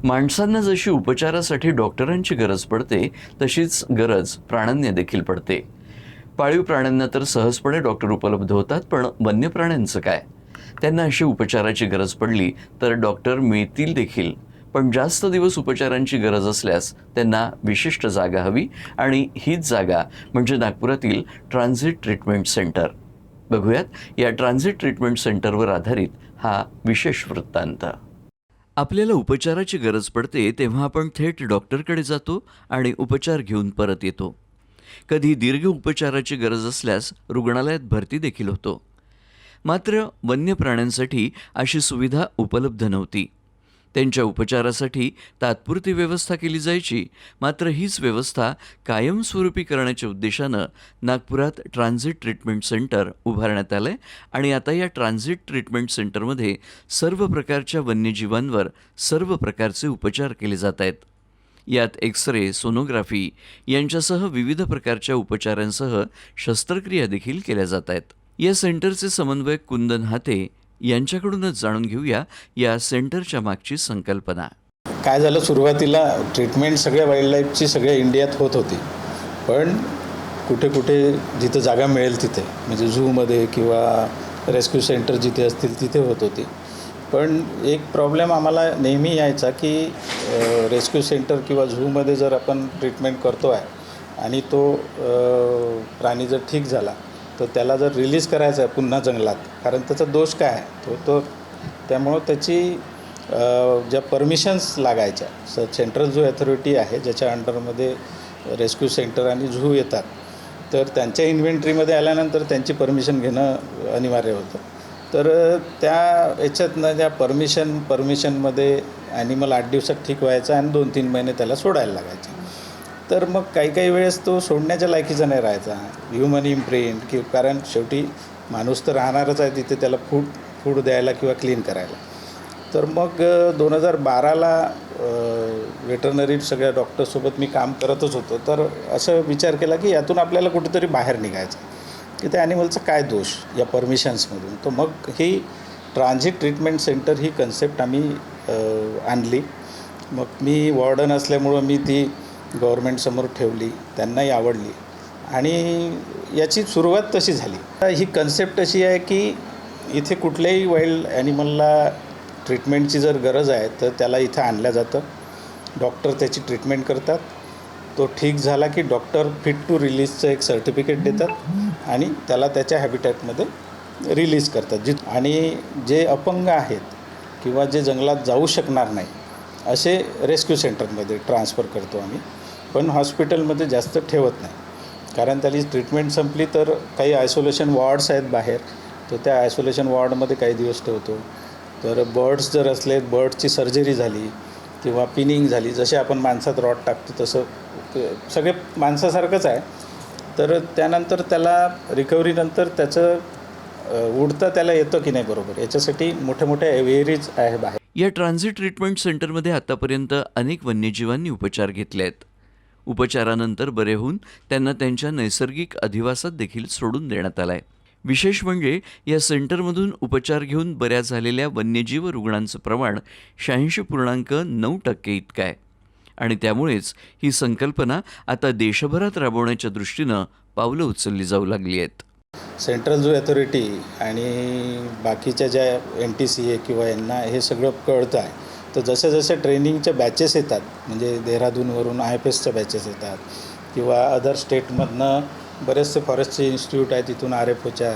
माणसांना जशी उपचारासाठी डॉक्टरांची गरज पडते तशीच गरज प्राण्यांना देखील पडते. पाळीव प्राण्यांना तर सहजपणे डॉक्टर उपलब्ध होतात, पण वन्य प्राण्यांचं काय? त्यांना अशी उपचाराची गरज पडली तर डॉक्टर मिळतील देखील, पण जास्त दिवस उपचारांची गरज असल्यास त्यांना विशिष्ट जागा हवी आणि हीच जागा म्हणजे नागपुरातील ट्रान्झिट ट्रीटमेंट सेंटर. बघूयात या ट्रान्झिट ट्रीटमेंट सेंटरवर आधारित हा विशेष वृत्तांत. आपल्याला उपचाराची गरज पडते तेव्हा आपण थेट डॉक्टरकडे जातो आणि उपचार घेऊन परत येतो. कधी दीर्घ उपचाराची गरज असल्यास रुग्णालयात भरती देखील होतो. मात्र वन्य प्राण्यांसाठी अशी सुविधा उपलब्ध नव्हती. त्यांच्या उपचारासाठी तात्पुरती व्यवस्था केली जायची. मात्र हीच व्यवस्था कायमस्वरूपी करण्याच्या उद्देशानं नागपुरात ट्रान्झिट ट्रीटमेंट सेंटर उभारण्यात आलं आहे आणि आता या ट्रान्झिट ट्रीटमेंट सेंटरमध्ये सर्व प्रकारच्या वन्यजीवांवर सर्व प्रकारचे उपचार केले जात आहेत. यात एक्स-रे, सोनोग्राफी यांच्यासह विविध प्रकारच्या उपचारांसह शस्त्रक्रिया देखील केल्या जात आहेत. या सेंटरचे समन्वयक कुंदन हाते यांच्याकडूनच जाणून घेऊया या सेंटरच्या मागची संकल्पना. काय झालं, सुरुवातीला ट्रीटमेंट सगळ्या वाईल्डलाईफची सगळ्या इंडियात होत होती, पण कुठे कुठे जिथं जागा मिळेल तिथे, म्हणजे झूमध्ये किंवा रेस्क्यू सेंटर जिथे असतील तिथे होत होती. पण एक प्रॉब्लेम आम्हाला नेहमी यायचा की रेस्क्यू सेंटर किंवा झूमध्ये जर आपण ट्रीटमेंट करतो आहे आणि तो प्राणी जर ठीक झाला तर त्याला जर रिलीज करायचं आहे पुन्हा जंगलात, कारण त्याचा दोष काय आहे तो त्यामुळं त्याची ज्या परमिशन्स लागायच्या, सेंट्रल झू अथॉरिटी आहे ज्याच्या अंडरमध्ये रेस्क्यू सेंटर आणि झू येतात, तर त्यांच्या इन्व्हेंटरीमध्ये आल्यानंतर त्यांची परमिशन घेणं अनिवार्य होतं. तर त्या याच्यातनं त्या परमिशनमध्ये ॲनिमल 8 दिवसात ठीक व्हायचा आणि 2-3 महिने त्याला सोडायला लागायचे. तर मग काही वेळेस तो सोडण्याच्या लायकीचा नाही राहायचा, ह्युमन इम्प्रिंट की, कारण शेवटी माणूस तर राहणारच आहे तिथे, त्याला फूड द्यायला किंवा क्लीन करायला. तर मग 2012ला वेटरनरी सगळ्या डॉक्टरसोबत मी काम करतच होतो. तर असं विचार केला की यातून आपल्याला कुठेतरी बाहेर निघायचं की त्या ॲनिमलचा काय दोष या परमिशन्समधून. तर मग ही ट्रान्झिट ट्रीटमेंट सेंटर ही कन्सेप्ट आम्ही आणली. मग मी वॉर्डन असल्यामुळं मी ती गव्हर्मेंटसमोर ठेवली, त्यांनाही आवडली आणि याची सुरुवात तशी झाली. ही कन्सेप्ट अशी आहे की इथे कुठल्याही वाईल्ड ॲनिमलला ट्रीटमेंटची जर गरज आहे तर त्याला इथं आणलं जातं. डॉक्टर त्याची ट्रीटमेंट करतात. तो ठीक झाला की डॉक्टर फिट टू रिलीजचं एक सर्टिफिकेट देतात आणि त्याला त्याच्या हॅबिटॅटमध्ये रिलीज करतात. आणि जे अपंग आहेत किंवा जे जंगलात जाऊ शकणार नाही असे रेस्क्यू सेंटरमध्ये ट्रान्सफर करतो आम्ही, पण हॉस्पिटलमध्ये जास्त ठेवत नाही, कारण त्याची ट्रीटमेंट संपली तर काही आयसोलेशन वॉर्ड्स आहेत बाहेर, तर त्या आयसोलेशन वॉर्डमध्ये काही दिवस ठेवतो. तर बर्ड्स जर असले, बर्ड्सची सर्जरी झाली किंवा पिनिंग झाली, जसे आपण माणसात रॉड टाकतो तसं सगळे माणसासारखंच आहे, तर त्यानंतर त्याला रिकव्हरीनंतर त्याचं उडता त्याला येतं की नाही बरोबर, याच्यासाठी मोठ्या मोठ्या एव्हेरीज आहे बाहेर. या ट्रान्झिट ट्रीटमेंट सेंटरमध्ये आतापर्यंत अनेक वन्यजीवांनी उपचार घेतले आहेत. उपचारानंतर बरे होऊन त्यांना त्यांच्या नैसर्गिक अधिवासात देखील सोडून देण्यात आलं आहे. विशेष म्हणजे या सेंटरमधून उपचार घेऊन बऱ्या झालेल्या वन्यजीव रुग्णांचं प्रमाण 86.9% इतकं आहे आणि त्यामुळेच ही संकल्पना आता देशभरात राबवण्याच्या दृष्टीनं पावलं उचलली जाऊ लागली आहेत. सेंट्रल झू अथॉरिटी आणि बाकीच्या ज्या NTCA किंवा यांना हे सगळं कळतं आहे, तर जसे जसे ट्रेनिंगच्या बॅचेस येतात, म्हणजे देहरादूनवरून IFSच्या बॅचेस येतात किंवा अदर स्टेटमधनं बरेचसे फॉरेस्टचे इन्स्टिट्यूट आहे, तिथून RFOच्या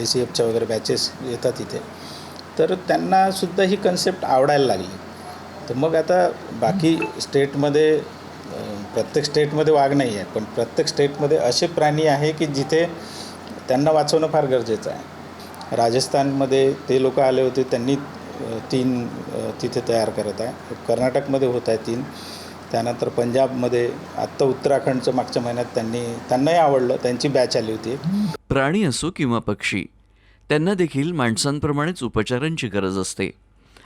ACFच्या वगैरे बॅचेस येतात इथे, तर त्यांनासुद्धा ही कन्सेप्ट आवडायला लागली. तर मग आता बाकी स्टेटमध्ये, प्रत्येक स्टेटमध्ये वाघ नाही आहे, पण प्रत्येक स्टेटमध्ये असे प्राणी आहे की जिथे त्यांना वाचवणं फार गरजेचं आहे. राजस्थानमध्ये ते लोक आले होते, त्यांनी 3 तिथे तयार करत आहे. कर्नाटकमध्ये होत आहे 3. त्यानंतर पंजाबमध्ये, आत्ता उत्तराखंडचं मागच्या महिन्यात त्यांनाही आवडलं, त्यांची बॅच आली होती. प्राणी असो किंवा पक्षी, त्यांना देखील माणसांप्रमाणेच उपचारांची गरज असते.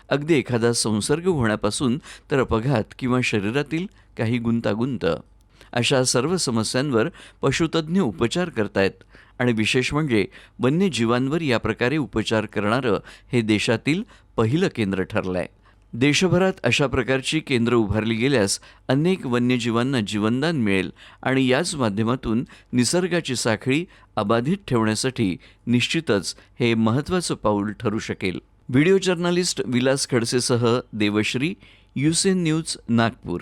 अगदी एखादा संसर्ग होण्यापासून तर अपघात किंवा शरीरातील काही गुंतागुंत, अशा सर्व समस्यांवर पशुतज्ञ उपचार करतायत आणि विशेष म्हणजे वन्यजीवांवर या प्रकारे उपचार करणारं हे देशातील पहिलं केंद्र ठरलं आहे. देशभरात अशा प्रकारची केंद्र उभारली गेल्यास अनेक वन्यजीवांना जीवनदान मिळेल आणि याच माध्यमातून निसर्गाची साखळी अबाधित ठेवण्यासाठी निश्चितच हे महत्त्वाचं पाऊल ठरू शकेल. व्हिडिओ जर्नलिस्ट विलास खडसेसह देवश्री, UCN न्यूज, नागपूर.